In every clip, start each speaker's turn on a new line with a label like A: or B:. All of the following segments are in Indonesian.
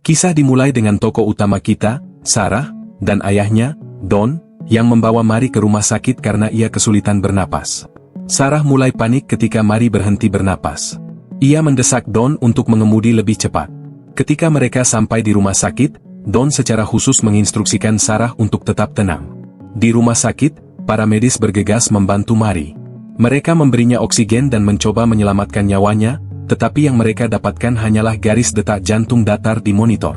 A: Kisah dimulai dengan tokoh utama kita, Sarah, dan ayahnya, Don, yang membawa Mary ke rumah sakit karena ia kesulitan bernapas. Sarah mulai panik ketika Mary berhenti bernapas. Ia mendesak Don untuk mengemudi lebih cepat. Ketika mereka sampai di rumah sakit, Don secara khusus menginstruksikan Sarah untuk tetap tenang. Di rumah sakit, para medis bergegas membantu Mary. Mereka memberinya oksigen dan mencoba menyelamatkan nyawanya, tetapi yang mereka dapatkan hanyalah garis detak jantung datar di monitor.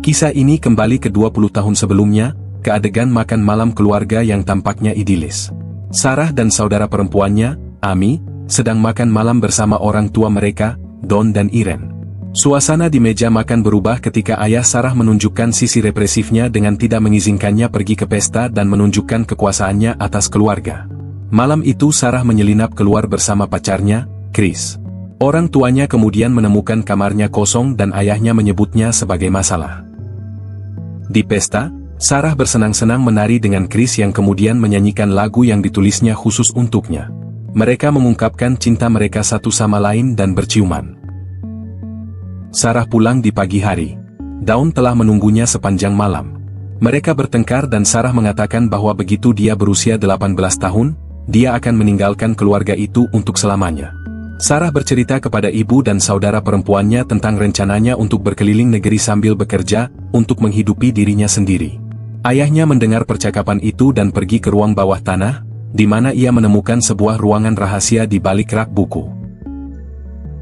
A: Kisah ini kembali ke 20 tahun sebelumnya, ke adegan makan malam keluarga yang tampaknya idilis. Sarah dan saudara perempuannya, Amy, sedang makan malam bersama orang tua mereka, Don dan Irene. Suasana di meja makan berubah ketika ayah Sarah menunjukkan sisi represifnya dengan tidak mengizinkannya pergi ke pesta dan menunjukkan kekuasaannya atas keluarga. Malam itu Sarah menyelinap keluar bersama pacarnya, Chris. Orang tuanya kemudian menemukan kamarnya kosong dan ayahnya menyebutnya sebagai masalah. Di pesta, Sarah bersenang-senang menari dengan Chris yang kemudian menyanyikan lagu yang ditulisnya khusus untuknya. Mereka mengungkapkan cinta mereka satu sama lain dan berciuman. Sarah pulang di pagi hari. Dawn telah menunggunya sepanjang malam. Mereka bertengkar dan Sarah mengatakan bahwa begitu dia berusia 18 tahun, dia akan meninggalkan keluarga itu untuk selamanya. Sarah bercerita kepada ibu dan saudara perempuannya tentang rencananya untuk berkeliling negeri sambil bekerja, untuk menghidupi dirinya sendiri. Ayahnya mendengar percakapan itu dan pergi ke ruang bawah tanah, di mana ia menemukan sebuah ruangan rahasia di balik rak buku.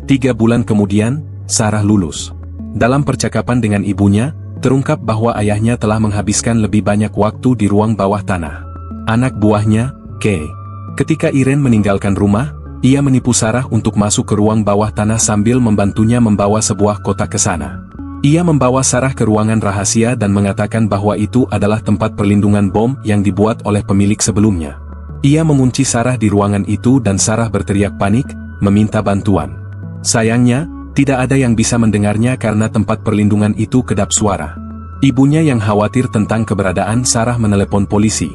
A: 3 bulan kemudian, Sarah lulus. Dalam percakapan dengan ibunya, terungkap bahwa ayahnya telah menghabiskan lebih banyak waktu di ruang bawah tanah. Anak buahnya, Kay. Ketika Irene meninggalkan rumah, ia menipu Sarah untuk masuk ke ruang bawah tanah sambil membantunya membawa sebuah kotak ke sana. Ia membawa Sarah ke ruangan rahasia dan mengatakan bahwa itu adalah tempat perlindungan bom yang dibuat oleh pemilik sebelumnya. Ia mengunci Sarah di ruangan itu dan Sarah berteriak panik, meminta bantuan. Sayangnya, tidak ada yang bisa mendengarnya karena tempat perlindungan itu kedap suara. Ibunya yang khawatir tentang keberadaan Sarah menelepon polisi.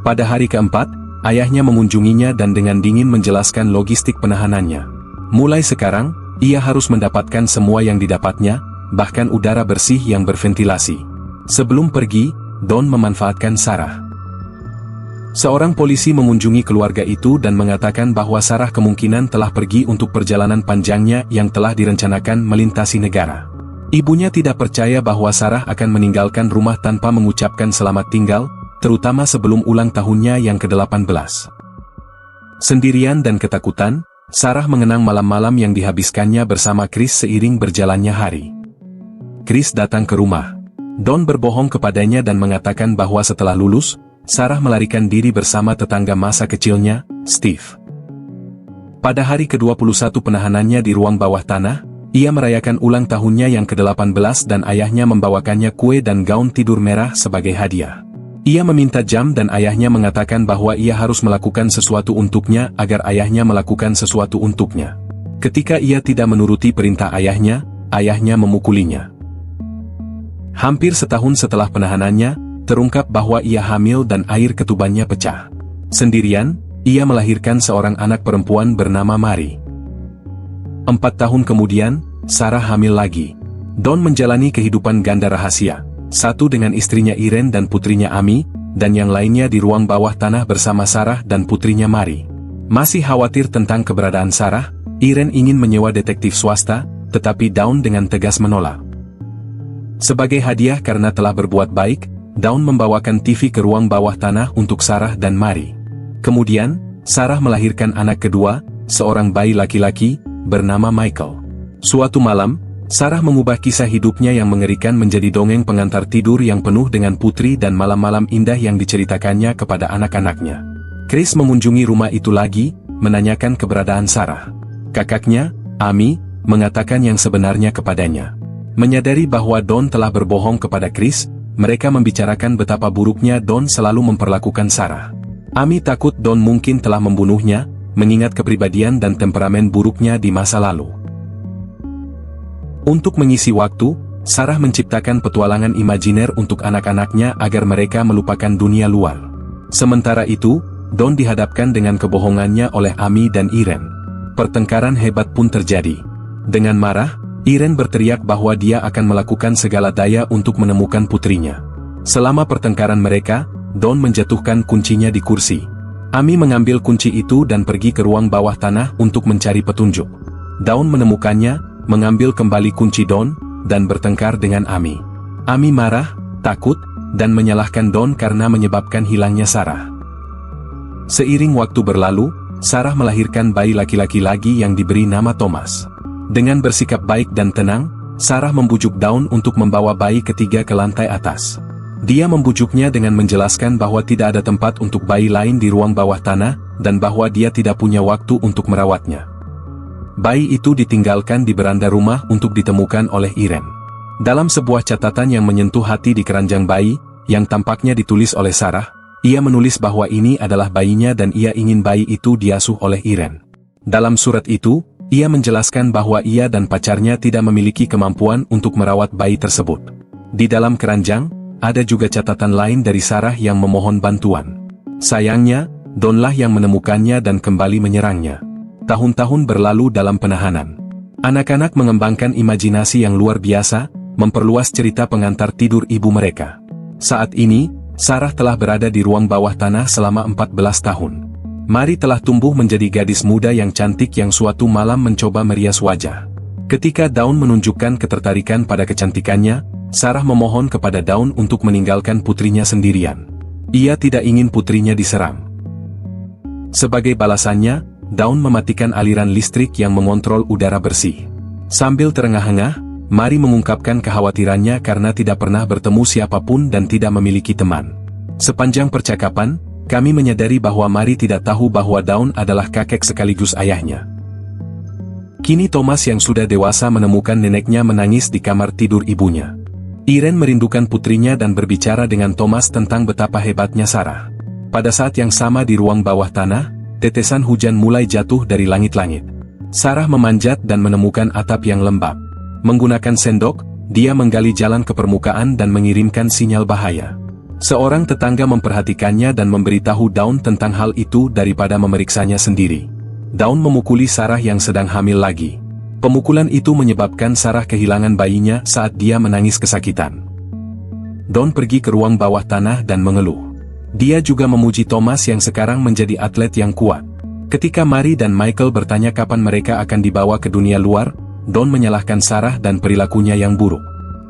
A: Pada hari keempat, ayahnya mengunjunginya dan dengan dingin menjelaskan logistik penahanannya. Mulai sekarang, ia harus mendapatkan semua yang didapatnya, bahkan udara bersih yang berventilasi. Sebelum pergi, Don memanfaatkan Sarah. Seorang polisi mengunjungi keluarga itu dan mengatakan bahwa Sarah kemungkinan telah pergi untuk perjalanan panjangnya yang telah direncanakan melintasi negara. Ibunya tidak percaya bahwa Sarah akan meninggalkan rumah tanpa mengucapkan selamat tinggal, terutama sebelum ulang tahunnya yang ke-18. Sendirian dan ketakutan, Sarah mengenang malam-malam yang dihabiskannya bersama Chris seiring berjalannya hari. Chris datang ke rumah. Don berbohong kepadanya dan mengatakan bahwa setelah lulus, Sarah melarikan diri bersama tetangga masa kecilnya, Steve. Pada hari ke-21 penahanannya di ruang bawah tanah, ia merayakan ulang tahunnya yang ke-18 dan ayahnya membawakannya kue dan gaun tidur merah sebagai hadiah. Ia meminta jam dan ayahnya mengatakan bahwa ia harus melakukan sesuatu untuknya agar ayahnya melakukan sesuatu untuknya. Ketika ia tidak menuruti perintah ayahnya memukulinya. Hampir setahun setelah penahanannya, terungkap bahwa ia hamil dan air ketubannya pecah. Sendirian, ia melahirkan seorang anak perempuan bernama Mary. 4 tahun kemudian, Sarah hamil lagi. Don menjalani kehidupan ganda rahasia. Satu dengan istrinya Irene dan putrinya Amy, dan yang lainnya di ruang bawah tanah bersama Sarah dan putrinya Mary. Masih khawatir tentang keberadaan Sarah, Irene ingin menyewa detektif swasta, tetapi Dawn dengan tegas menolak. Sebagai hadiah karena telah berbuat baik, Dawn membawakan TV ke ruang bawah tanah untuk Sarah dan Mary. Kemudian, Sarah melahirkan anak kedua, seorang bayi laki-laki, bernama Michael. Suatu malam, Sarah mengubah kisah hidupnya yang mengerikan menjadi dongeng pengantar tidur yang penuh dengan putri dan malam-malam indah yang diceritakannya kepada anak-anaknya. Chris mengunjungi rumah itu lagi, menanyakan keberadaan Sarah. Kakaknya, Amy, mengatakan yang sebenarnya kepadanya. Menyadari bahwa Don telah berbohong kepada Chris, mereka membicarakan betapa buruknya Don selalu memperlakukan Sarah. Amy takut Don mungkin telah membunuhnya, mengingat kepribadian dan temperamen buruknya di masa lalu. Untuk mengisi waktu, Sarah menciptakan petualangan imajiner untuk anak-anaknya agar mereka melupakan dunia luar. Sementara itu, Don dihadapkan dengan kebohongannya oleh Amy dan Irene. Pertengkaran hebat pun terjadi. Dengan marah, Irene berteriak bahwa dia akan melakukan segala daya untuk menemukan putrinya. Selama pertengkaran mereka, Dawn menjatuhkan kuncinya di kursi. Amy mengambil kunci itu dan pergi ke ruang bawah tanah untuk mencari petunjuk. Dawn menemukannya, mengambil kembali kunci Dawn, dan bertengkar dengan Amy. Amy marah, takut, dan menyalahkan Dawn karena menyebabkan hilangnya Sarah. Seiring waktu berlalu, Sarah melahirkan bayi laki-laki lagi yang diberi nama Thomas. Dengan bersikap baik dan tenang, Sarah membujuk Dawn untuk membawa bayi ketiga ke lantai atas. Dia membujuknya dengan menjelaskan bahwa tidak ada tempat untuk bayi lain di ruang bawah tanah, dan bahwa dia tidak punya waktu untuk merawatnya. Bayi itu ditinggalkan di beranda rumah untuk ditemukan oleh Irene. Dalam sebuah catatan yang menyentuh hati di keranjang bayi, yang tampaknya ditulis oleh Sarah, ia menulis bahwa ini adalah bayinya dan ia ingin bayi itu diasuh oleh Irene. Dalam surat itu, ia menjelaskan bahwa ia dan pacarnya tidak memiliki kemampuan untuk merawat bayi tersebut. Di dalam keranjang, ada juga catatan lain dari Sarah yang memohon bantuan. Sayangnya, Dawnlah yang menemukannya dan kembali menyerangnya. Tahun-tahun berlalu dalam penahanan. Anak-anak mengembangkan imajinasi yang luar biasa, memperluas cerita pengantar tidur ibu mereka. Saat ini, Sarah telah berada di ruang bawah tanah selama 14 tahun. Mary telah tumbuh menjadi gadis muda yang cantik yang suatu malam mencoba merias wajah. Ketika Dawn menunjukkan ketertarikan pada kecantikannya, Sarah memohon kepada Dawn untuk meninggalkan putrinya sendirian. Ia tidak ingin putrinya diserang. Sebagai balasannya, Dawn mematikan aliran listrik yang mengontrol udara bersih. Sambil terengah-engah, Mary mengungkapkan kekhawatirannya karena tidak pernah bertemu siapapun dan tidak memiliki teman. Sepanjang percakapan, kami menyadari bahwa Mary tidak tahu bahwa Dawn adalah kakek sekaligus ayahnya. Kini Thomas yang sudah dewasa menemukan neneknya menangis di kamar tidur ibunya. Irene merindukan putrinya dan berbicara dengan Thomas tentang betapa hebatnya Sarah. Pada saat yang sama di ruang bawah tanah, tetesan hujan mulai jatuh dari langit-langit. Sarah memanjat dan menemukan atap yang lembab. Menggunakan sendok, dia menggali jalan ke permukaan dan mengirimkan sinyal bahaya. Seorang tetangga memperhatikannya dan memberitahu Dawn tentang hal itu daripada memeriksanya sendiri. Dawn memukuli Sarah yang sedang hamil lagi. Pemukulan itu menyebabkan Sarah kehilangan bayinya saat dia menangis kesakitan. Dawn pergi ke ruang bawah tanah dan mengeluh. Dia juga memuji Thomas yang sekarang menjadi atlet yang kuat. Ketika Mary dan Michael bertanya kapan mereka akan dibawa ke dunia luar, Dawn menyalahkan Sarah dan perilakunya yang buruk.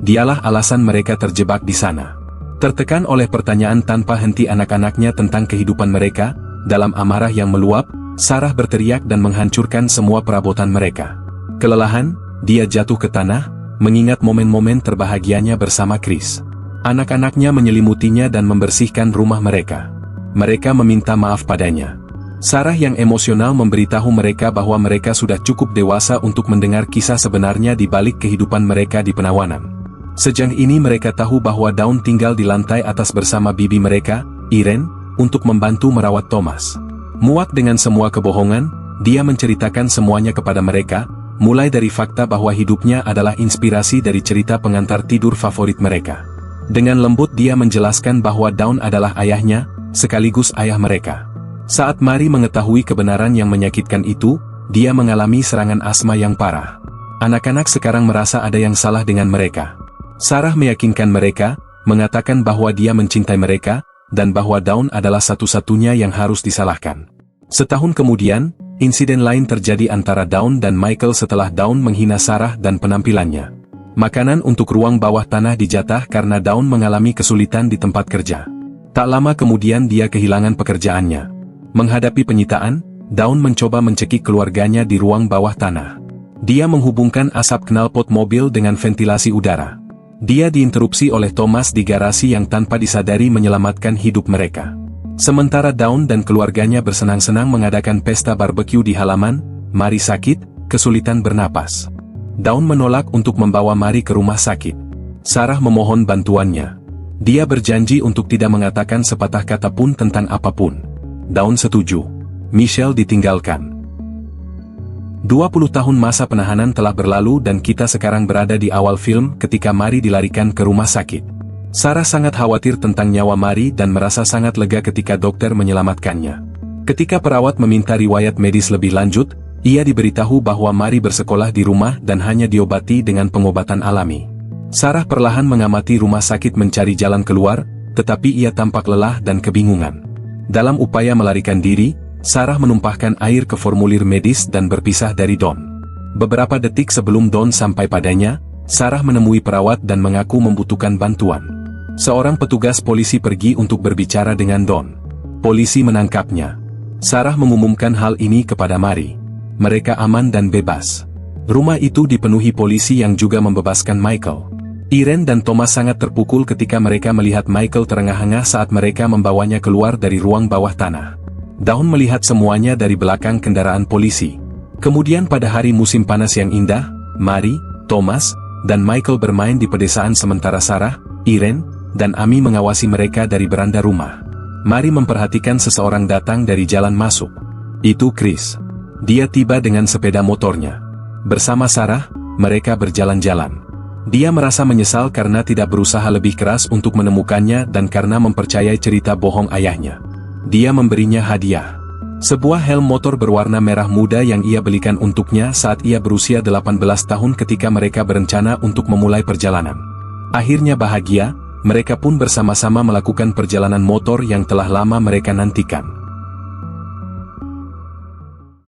A: Dialah alasan mereka terjebak di sana. Tertekan oleh pertanyaan tanpa henti anak-anaknya tentang kehidupan mereka, dalam amarah yang meluap, Sarah berteriak dan menghancurkan semua perabotan mereka. Kelelahan, dia jatuh ke tanah, mengingat momen-momen terbahagianya bersama Chris. Anak-anaknya menyelimutinya dan membersihkan rumah mereka. Mereka meminta maaf padanya. Sarah yang emosional memberitahu mereka bahwa mereka sudah cukup dewasa untuk mendengar kisah sebenarnya di balik kehidupan mereka di penawanan. Sejak ini mereka tahu bahwa Dawn tinggal di lantai atas bersama bibi mereka, Irene, untuk membantu merawat Thomas. Muak dengan semua kebohongan, dia menceritakan semuanya kepada mereka, mulai dari fakta bahwa hidupnya adalah inspirasi dari cerita pengantar tidur favorit mereka. Dengan lembut dia menjelaskan bahwa Dawn adalah ayahnya, sekaligus ayah mereka. Saat Mary mengetahui kebenaran yang menyakitkan itu, dia mengalami serangan asma yang parah. Anak-anak sekarang merasa ada yang salah dengan mereka. Sarah meyakinkan mereka, mengatakan bahwa dia mencintai mereka, dan bahwa Dawn adalah satu-satunya yang harus disalahkan. Setahun kemudian, insiden lain terjadi antara Dawn dan Michael setelah Dawn menghina Sarah dan penampilannya. Makanan untuk ruang bawah tanah dijatah karena Dawn mengalami kesulitan di tempat kerja. Tak lama kemudian dia kehilangan pekerjaannya. Menghadapi penyitaan, Dawn mencoba mencekik keluarganya di ruang bawah tanah. Dia menghubungkan asap knalpot mobil dengan ventilasi udara. Dia diinterupsi oleh Thomas di garasi yang tanpa disadari menyelamatkan hidup mereka. Sementara Dawn dan keluarganya bersenang-senang mengadakan pesta barbeque di halaman, Mary sakit, kesulitan bernapas. Dawn menolak untuk membawa Mary ke rumah sakit. Sarah memohon bantuannya. Dia berjanji untuk tidak mengatakan sepatah kata pun tentang apapun. Dawn setuju. Michelle ditinggalkan. 20 tahun masa penahanan telah berlalu dan kita sekarang berada di awal film ketika Mary dilarikan ke rumah sakit. Sarah sangat khawatir tentang nyawa Mary dan merasa sangat lega ketika dokter menyelamatkannya. Ketika perawat meminta riwayat medis lebih lanjut, Ia diberitahu bahwa Mary bersekolah di rumah dan hanya diobati dengan pengobatan alami. Sarah perlahan mengamati rumah sakit mencari jalan keluar, tetapi ia tampak lelah dan kebingungan. Dalam upaya melarikan diri, Sarah menumpahkan air ke formulir medis dan berpisah dari Don. Beberapa detik sebelum Don sampai padanya, Sarah menemui perawat dan mengaku membutuhkan bantuan. Seorang petugas polisi pergi untuk berbicara dengan Don. Polisi menangkapnya. Sarah mengumumkan hal ini kepada Mary. Mereka aman dan bebas. Rumah itu dipenuhi polisi yang juga membebaskan Michael. Irene dan Thomas sangat terpukul ketika mereka melihat Michael terengah-engah saat mereka membawanya keluar dari ruang bawah tanah. Dawn melihat semuanya dari belakang kendaraan polisi. Kemudian pada hari musim panas yang indah, Mary, Thomas, dan Michael bermain di pedesaan sementara Sarah, Irene, dan Amy mengawasi mereka dari beranda rumah. Mary memperhatikan seseorang datang dari jalan masuk. Itu Chris. Dia tiba dengan sepeda motornya. Bersama Sarah, mereka berjalan-jalan. Dia merasa menyesal karena tidak berusaha lebih keras untuk menemukannya dan karena mempercayai cerita bohong ayahnya. Dia memberinya hadiah. Sebuah helm motor berwarna merah muda yang ia belikan untuknya saat ia berusia 18 tahun ketika mereka berencana untuk memulai perjalanan. Akhirnya bahagia, mereka pun bersama-sama melakukan perjalanan motor yang telah lama mereka nantikan.